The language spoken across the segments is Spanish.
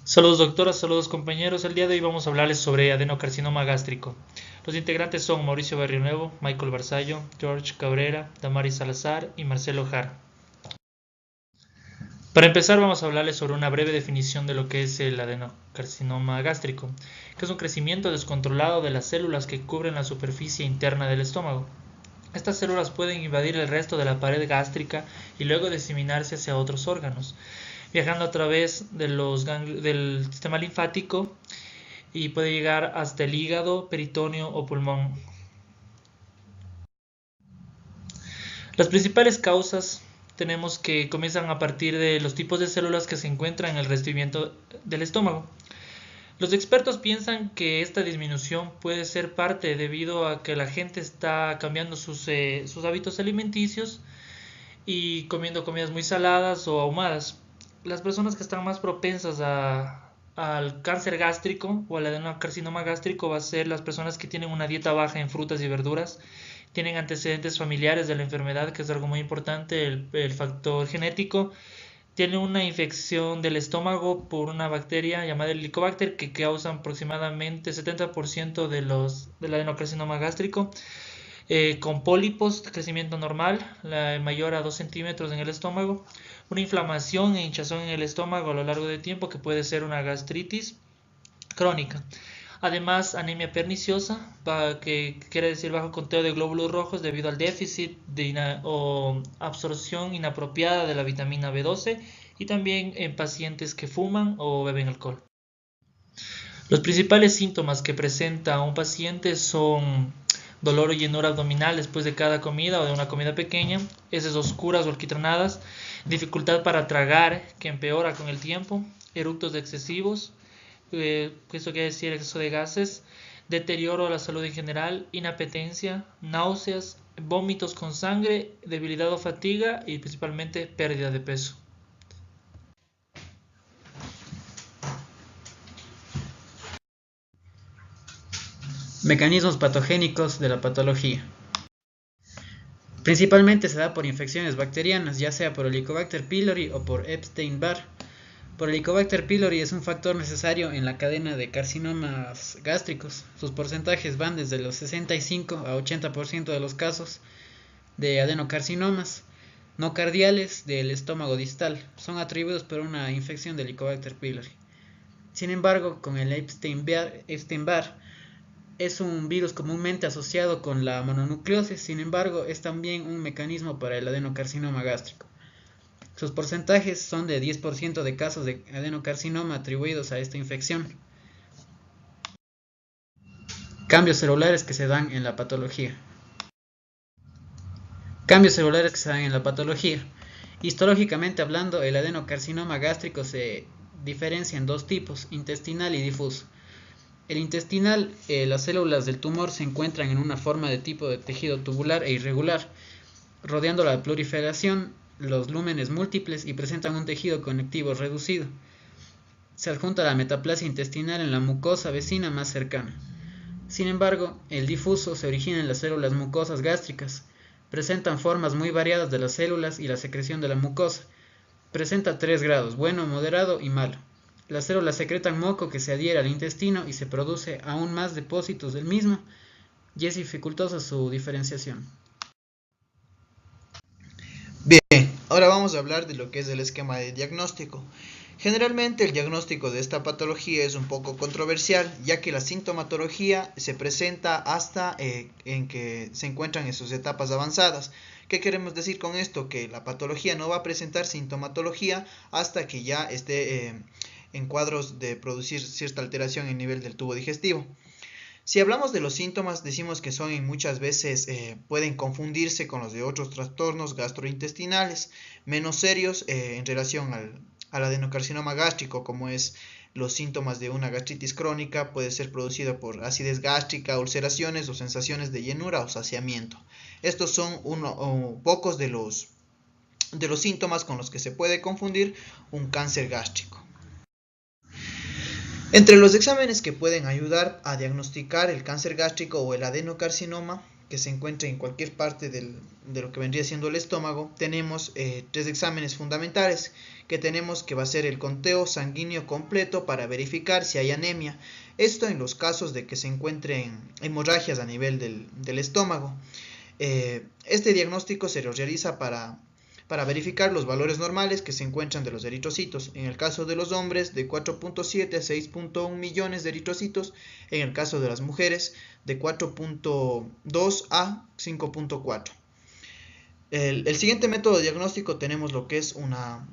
Saludos doctoras, saludos compañeros. El día de hoy vamos a hablarles sobre adenocarcinoma gástrico. Los integrantes son Mauricio Barrionuevo, Michael Barzallo, George Cabrera, Damaris Salazar y Marcelo Jara. Para empezar vamos a hablarles sobre una breve definición de lo que es el adenocarcinoma gástrico, que es un crecimiento descontrolado de las células que cubren la superficie interna del estómago. Estas células pueden invadir el resto de la pared gástrica y luego diseminarse hacia otros órganos, viajando a través del sistema linfático y puede llegar hasta el hígado, peritoneo o pulmón. Las principales causas tenemos que comienzan a partir de los tipos de células que se encuentran en el revestimiento del estómago. Los expertos piensan que esta disminución puede ser parte debido a que la gente está cambiando sus hábitos alimenticios y comiendo comidas muy saladas o ahumadas. Las personas que están más propensas al cáncer gástrico o al adenocarcinoma gástrico va a ser las personas que tienen una dieta baja en frutas y verduras, tienen antecedentes familiares de la enfermedad, que es algo muy importante, el factor genético, tiene una infección del estómago por una bacteria llamada Helicobacter que causa aproximadamente 70% del adenocarcinoma gástrico, con pólipos, crecimiento normal, mayor a 2 centímetros en el estómago, una inflamación e hinchazón en el estómago a lo largo del tiempo que puede ser una gastritis crónica. Además, anemia perniciosa, que quiere decir bajo conteo de glóbulos rojos debido al déficit o absorción inapropiada de la vitamina B12 y también en pacientes que fuman o beben alcohol. Los principales síntomas que presenta un paciente son dolor o llenura abdominal después de cada comida o de una comida pequeña, heces oscuras o alquitranadas, dificultad para tragar que empeora con el tiempo, eructos excesivos, eso quiere decir exceso de gases, deterioro de la salud en general, inapetencia, náuseas, vómitos con sangre, debilidad o fatiga y principalmente pérdida de peso. Mecanismos patogénicos de la patología. Principalmente se da por infecciones bacterianas, ya sea por Helicobacter pylori o por Epstein-Barr. Por Helicobacter pylori es un factor necesario en la cadena de carcinomas gástricos. Sus porcentajes van desde los 65 a 80% de los casos de adenocarcinomas no cardiales del estómago distal. Son atribuidos por una infección de Helicobacter pylori. Sin embargo, con el Epstein-Barr es un virus comúnmente asociado con la mononucleosis, sin embargo es también un mecanismo para el adenocarcinoma gástrico. Sus porcentajes son de 10% de casos de adenocarcinoma atribuidos a esta infección. Cambios celulares que se dan en la patología. Cambios celulares que se dan en la patología. Histológicamente hablando, el adenocarcinoma gástrico se diferencia en dos tipos, intestinal y difuso. El intestinal, las células del tumor se encuentran en una forma de tipo de tejido tubular e irregular, rodeando la proliferación, los lúmenes múltiples y presentan un tejido conectivo reducido. Se adjunta la metaplasia intestinal en la mucosa vecina más cercana. Sin embargo, el difuso se origina en las células mucosas gástricas. Presentan formas muy variadas de las células y la secreción de la mucosa. Presenta 3 grados, bueno, moderado y malo. Las células secretan moco que se adhiere al intestino y se produce aún más depósitos del mismo y es dificultosa su diferenciación. Bien, ahora vamos a hablar de lo que es el esquema de diagnóstico. Generalmente el diagnóstico de esta patología es un poco controversial, ya que la sintomatología se presenta hasta en que se encuentran en sus etapas avanzadas. ¿Qué queremos decir con esto? Que la patología no va a presentar sintomatología hasta que ya esté en cuadros de producir cierta alteración en el nivel del tubo digestivo. Si hablamos de los síntomas, decimos que son y muchas veces pueden confundirse con los de otros trastornos gastrointestinales menos serios en relación al adenocarcinoma gástrico, como es los síntomas de una gastritis crónica, puede ser producida por acidez gástrica, ulceraciones o sensaciones de llenura o saciamiento. Estos son pocos de los síntomas con los que se puede confundir un cáncer gástrico. Entre los exámenes que pueden ayudar a diagnosticar el cáncer gástrico o el adenocarcinoma que se encuentre en cualquier parte de lo que vendría siendo el estómago, tenemos 3 exámenes fundamentales que tenemos, que va a ser el conteo sanguíneo completo para verificar si hay anemia. Esto en los casos de que se encuentren hemorragias a nivel del estómago. Este diagnóstico se lo realiza para verificar los valores normales que se encuentran de los eritrocitos. En el caso de los hombres, de 4.7 a 6.1 millones de eritrocitos. En el caso de las mujeres, de 4.2 a 5.4. El siguiente método de diagnóstico tenemos lo que es una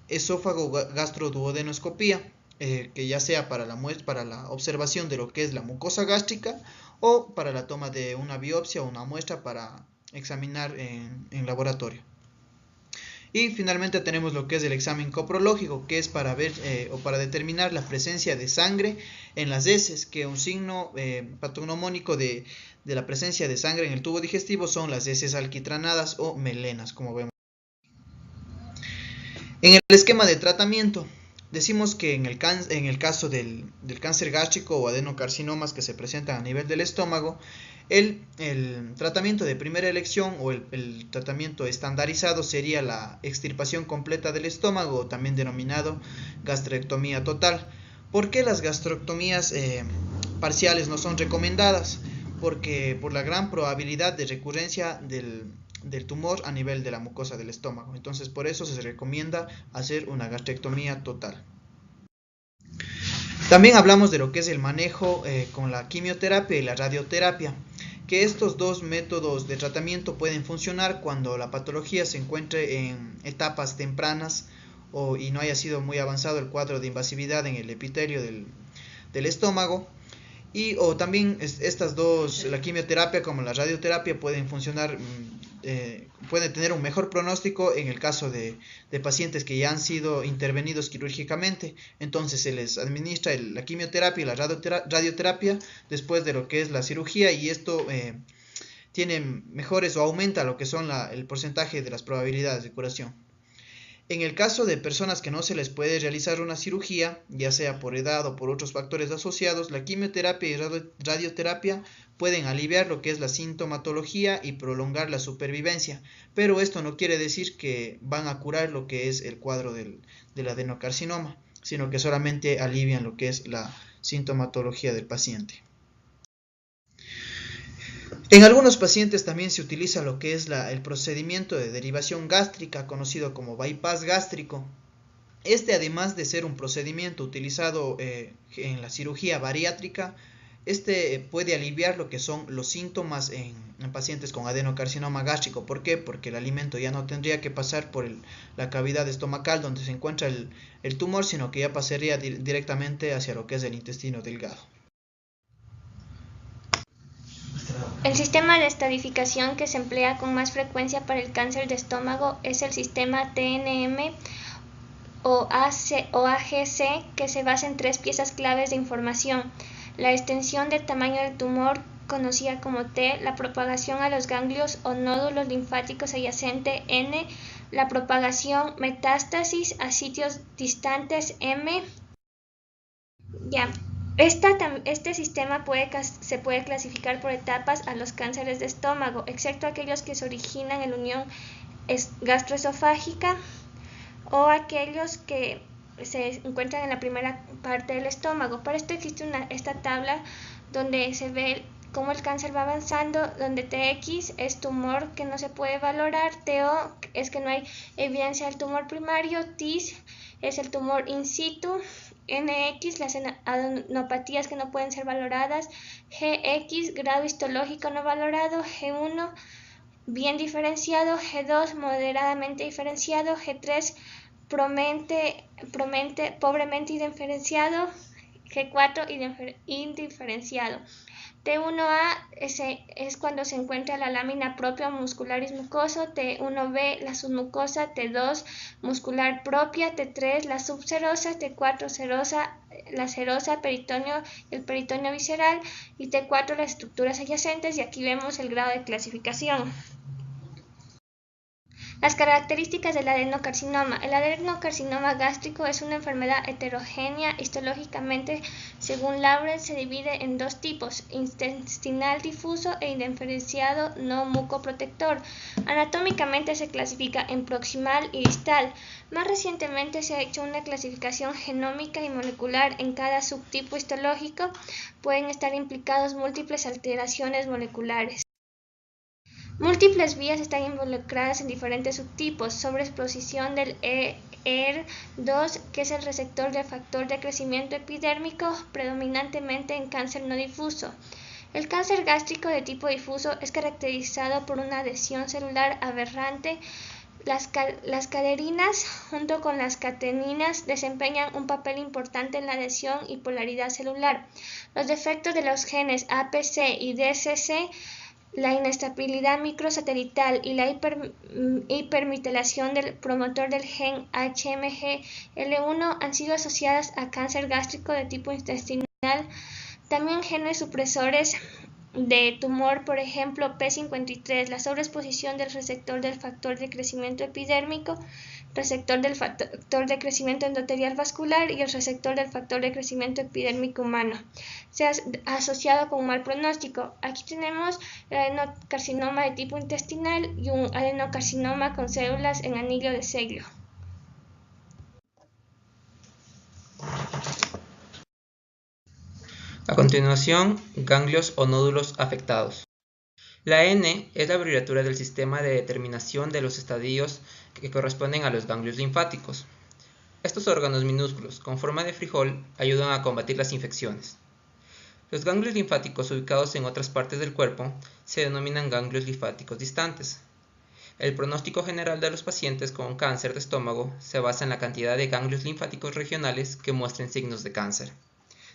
esófago gastroduodenoscopía, que ya sea para la observación de lo que es la mucosa gástrica o para la toma de una biopsia o una muestra para examinar en laboratorio. Y finalmente tenemos lo que es el examen coprológico, que es para ver o para determinar la presencia de sangre en las heces, que un signo patognomónico de la presencia de sangre en el tubo digestivo son las heces alquitranadas o melenas, como vemos. En el esquema de tratamiento, decimos que en el caso del cáncer gástrico o adenocarcinomas que se presentan a nivel del estómago, el tratamiento de primera elección o el tratamiento estandarizado sería la extirpación completa del estómago, también denominado gastrectomía total. ¿Por qué las gastrectomías parciales no son recomendadas? Porque por la gran probabilidad de recurrencia del tumor a nivel de la mucosa del estómago. Entonces, por eso se recomienda hacer una gastrectomía total. También hablamos de lo que es el manejo con la quimioterapia y la radioterapia, que estos dos métodos de tratamiento pueden funcionar cuando la patología se encuentre en etapas tempranas y no haya sido muy avanzado el cuadro de invasividad en el epitelio del estómago. O también estas dos, la quimioterapia como la radioterapia, pueden funcionar, pueden tener un mejor pronóstico en el caso de pacientes que ya han sido intervenidos quirúrgicamente. Entonces se les administra la quimioterapia y la radioterapia después de lo que es la cirugía, y esto tiene mejores o aumenta lo que son el porcentaje de las probabilidades de curación. En el caso de personas que no se les puede realizar una cirugía, ya sea por edad o por otros factores asociados, la quimioterapia y radioterapia pueden aliviar lo que es la sintomatología y prolongar la supervivencia, pero esto no quiere decir que van a curar lo que es el cuadro del adenocarcinoma, sino que solamente alivian lo que es la sintomatología del paciente. En algunos pacientes también se utiliza lo que es el procedimiento de derivación gástrica, conocido como bypass gástrico. Este, además de ser un procedimiento utilizado en la cirugía bariátrica, puede aliviar lo que son los síntomas en pacientes con adenocarcinoma gástrico. ¿Por qué? Porque el alimento ya no tendría que pasar por la cavidad estomacal donde se encuentra el tumor, sino que ya pasaría directamente hacia lo que es el intestino delgado. El sistema de estadificación que se emplea con más frecuencia para el cáncer de estómago es el sistema TNM o AGC, que se basa en 3 piezas claves de información: la extensión del tamaño del tumor, conocida como T; la propagación a los ganglios o nódulos linfáticos adyacentes, N; la propagación metástasis a sitios distantes, M. Este sistema se puede clasificar por etapas a los cánceres de estómago, excepto aquellos que se originan en la unión gastroesofágica o aquellos que se encuentran en la primera parte del estómago. Para esto existe esta tabla donde se ve cómo el cáncer va avanzando, donde TX es tumor que no se puede valorar, TO es que no hay evidencia del tumor primario, TIS es el tumor in situ, NX las adenopatías que no pueden ser valoradas, GX grado histológico no valorado, G1 bien diferenciado, G2 moderadamente diferenciado, G3 pobremente indiferenciado, G4 indiferenciado. T1A es cuando se encuentra la lámina propia muscularis mucoso, T1B la submucosa, T2 muscular propia, T3 la subserosa, T4 serosa, la serosa, el peritoneo visceral, y T4 las estructuras adyacentes, y aquí vemos el grado de clasificación. Las características del adenocarcinoma. El adenocarcinoma gástrico es una enfermedad heterogénea histológicamente. Según Laurel, se divide en dos tipos: intestinal difuso e indiferenciado no mucoprotector. Anatómicamente se clasifica en proximal y distal. Más recientemente se ha hecho una clasificación genómica y molecular. En cada subtipo histológico pueden estar implicados múltiples alteraciones moleculares. Múltiples vías están involucradas en diferentes subtipos: sobreexposición del ER2, que es el receptor del factor de crecimiento epidérmico, predominantemente en cáncer no difuso. El cáncer gástrico de tipo difuso es caracterizado por una adhesión celular aberrante. Las caderinas, junto con las cateninas, desempeñan un papel importante en la adhesión y polaridad celular. Los defectos de los genes APC y DCC, la inestabilidad microsatelital y la hipermetilación del promotor del gen HMG-L1 han sido asociadas a cáncer gástrico de tipo intestinal. También genes supresores de tumor, por ejemplo P53, la sobreexposición del receptor del factor de crecimiento epidérmico, receptor del factor de crecimiento endotelial vascular y el receptor del factor de crecimiento epidérmico humano, se ha asociado con un mal pronóstico. Aquí tenemos el adenocarcinoma de tipo intestinal y un adenocarcinoma con células en anillo de Seglio. A continuación, ganglios o nódulos afectados. La N es la abreviatura del sistema de determinación de los estadios que corresponden a los ganglios linfáticos. Estos órganos minúsculos con forma de frijol ayudan a combatir las infecciones. Los ganglios linfáticos ubicados en otras partes del cuerpo se denominan ganglios linfáticos distantes. El pronóstico general de los pacientes con cáncer de estómago se basa en la cantidad de ganglios linfáticos regionales que muestren signos de cáncer.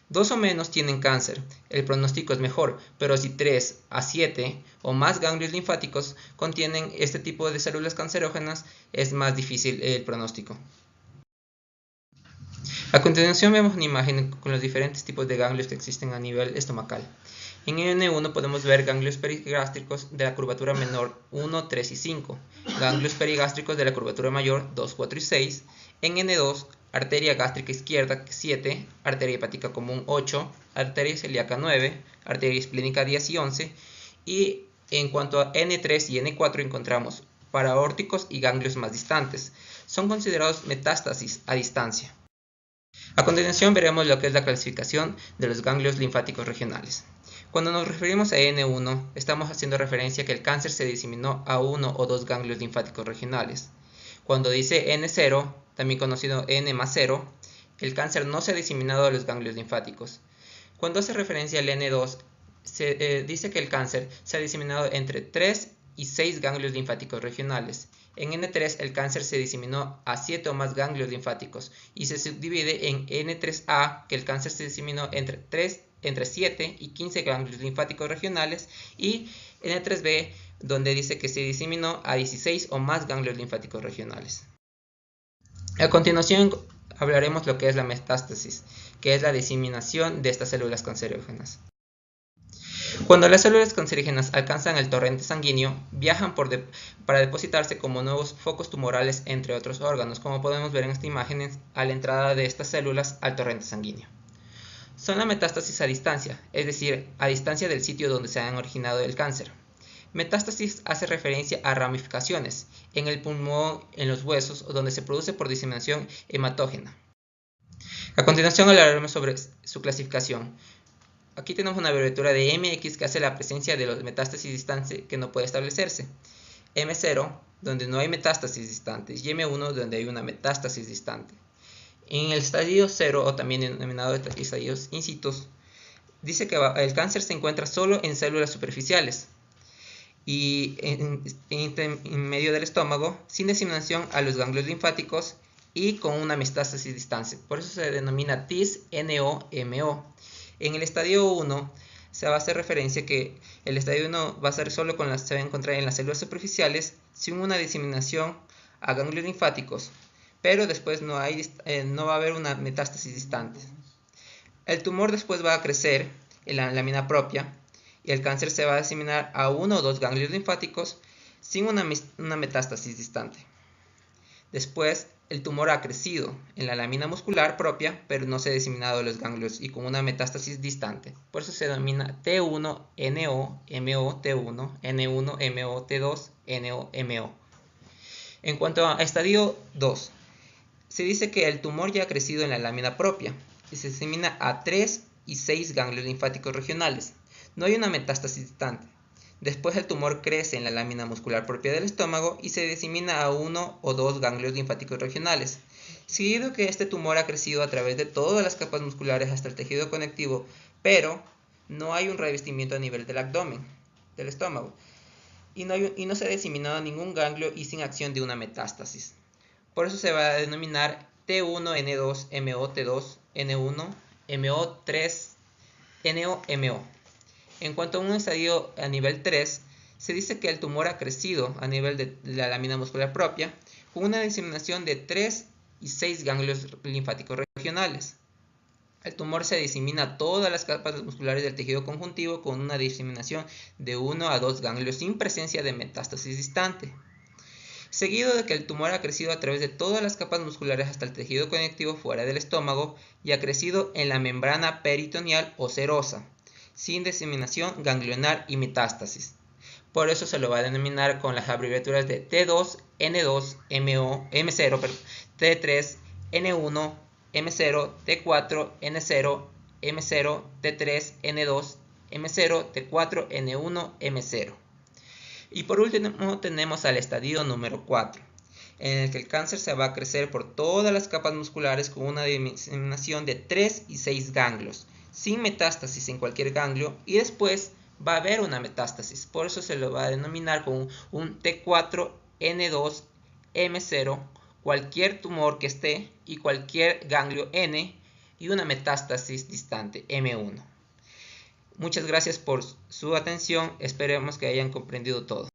2 o menos tienen cáncer, el pronóstico es mejor, pero si 3 a 7 o más ganglios linfáticos contienen este tipo de células cancerógenas, es más difícil el pronóstico. A continuación vemos una imagen con los diferentes tipos de ganglios que existen a nivel estomacal. En N1 podemos ver ganglios perigástricos de la curvatura menor 1, 3 y 5, ganglios perigástricos de la curvatura mayor 2, 4 y 6, en N2 arteria gástrica izquierda 7, arteria hepática común 8, arteria celíaca 9, arteria esplínica 10 y 11, y en cuanto a N3 y N4 encontramos paraórticos y ganglios más distantes. Son considerados metástasis a distancia. A continuación veremos lo que es la clasificación de los ganglios linfáticos regionales. Cuando nos referimos a N1, estamos haciendo referencia a que el cáncer se diseminó a 1 o 2 ganglios linfáticos regionales. Cuando dice N0, también conocido N más 0, el cáncer no se ha diseminado a los ganglios linfáticos. Cuando hace referencia al N2, se dice que el cáncer se ha diseminado entre 3 y 6 ganglios linfáticos regionales. En N3 el cáncer se diseminó a 7 o más ganglios linfáticos y se subdivide en N3A, que el cáncer se diseminó entre 7 y 15 ganglios linfáticos regionales, y N3B, donde dice que se diseminó a 16 o más ganglios linfáticos regionales. A continuación hablaremos lo que es la metástasis, que es la diseminación de estas células cancerígenas. Cuando las células cancerígenas alcanzan el torrente sanguíneo, viajan para depositarse como nuevos focos tumorales entre otros órganos, como podemos ver en esta imagen, a la entrada de estas células al torrente sanguíneo. Son la metástasis a distancia, es decir, a distancia del sitio donde se han originado el cáncer. Metástasis hace referencia a ramificaciones en el pulmón, en los huesos, donde se produce por diseminación hematógena. A continuación hablaremos sobre su clasificación. Aquí tenemos una abreviatura de MX que hace la presencia de los metástasis distantes que no puede establecerse. M0, donde no hay metástasis distantes, y M1, donde hay una metástasis distante. En el estadio 0, o también denominado estadios in situ, dice que el cáncer se encuentra solo en células superficiales y en medio del estómago, sin diseminación a los ganglios linfáticos y con una metástasis distante. Por eso se denomina TIS-NO-MO. En el estadio 1 se va a hacer referencia que el estadio 1 va a ser solo se va a encontrar en las células superficiales sin una diseminación a ganglios linfáticos, pero después no va a haber una metástasis distante. El tumor después va a crecer en la lámina propia y el cáncer se va a diseminar a 1 o 2 ganglios linfáticos sin una metástasis distante. Después, el tumor ha crecido en la lámina muscular propia, pero no se ha diseminado los ganglios y con una metástasis distante. Por eso se denomina T1, NO, MO, T1, N1, MO, T2, NO, MO. En cuanto a estadio 2, se dice que el tumor ya ha crecido en la lámina propia y se disemina a 3 y 6 ganglios linfáticos regionales. No hay una metástasis distante. Después el tumor crece en la lámina muscular propia del estómago y se disemina a 1 o 2 ganglios linfáticos regionales. Seguido que este tumor ha crecido a través de todas las capas musculares hasta el tejido conectivo, pero no hay un revestimiento a nivel del abdomen, del estómago, y no se ha diseminado ningún ganglio y sin acción de una metástasis. Por eso se va a denominar T1, N2, MO, T2, N1, MO3, NO, MO. En cuanto a un estadio a nivel 3, se dice que el tumor ha crecido a nivel de la lámina muscular propia con una diseminación de 3 y 6 ganglios linfáticos regionales. El tumor se disemina a todas las capas musculares del tejido conjuntivo con una diseminación de 1 a 2 ganglios sin presencia de metástasis distante. Seguido de que el tumor ha crecido a través de todas las capas musculares hasta el tejido conectivo fuera del estómago y ha crecido en la membrana peritoneal o serosa, sin diseminación ganglionar y metástasis. Por eso se lo va a denominar con las abreviaturas de T2, N2, MO, M0, T3, N1, M0, T4, N0, M0, T3, N2, M0, T4, N1, M0. Y por último tenemos al estadio número 4, en el que el cáncer se va a crecer por todas las capas musculares con una diseminación de 3 y 6 ganglios, sin metástasis en cualquier ganglio, y después va a haber una metástasis. Por eso se lo va a denominar con un T4, N2, M0, cualquier tumor que esté y cualquier ganglio N y una metástasis distante M1. Muchas gracias por su atención, esperemos que hayan comprendido todo.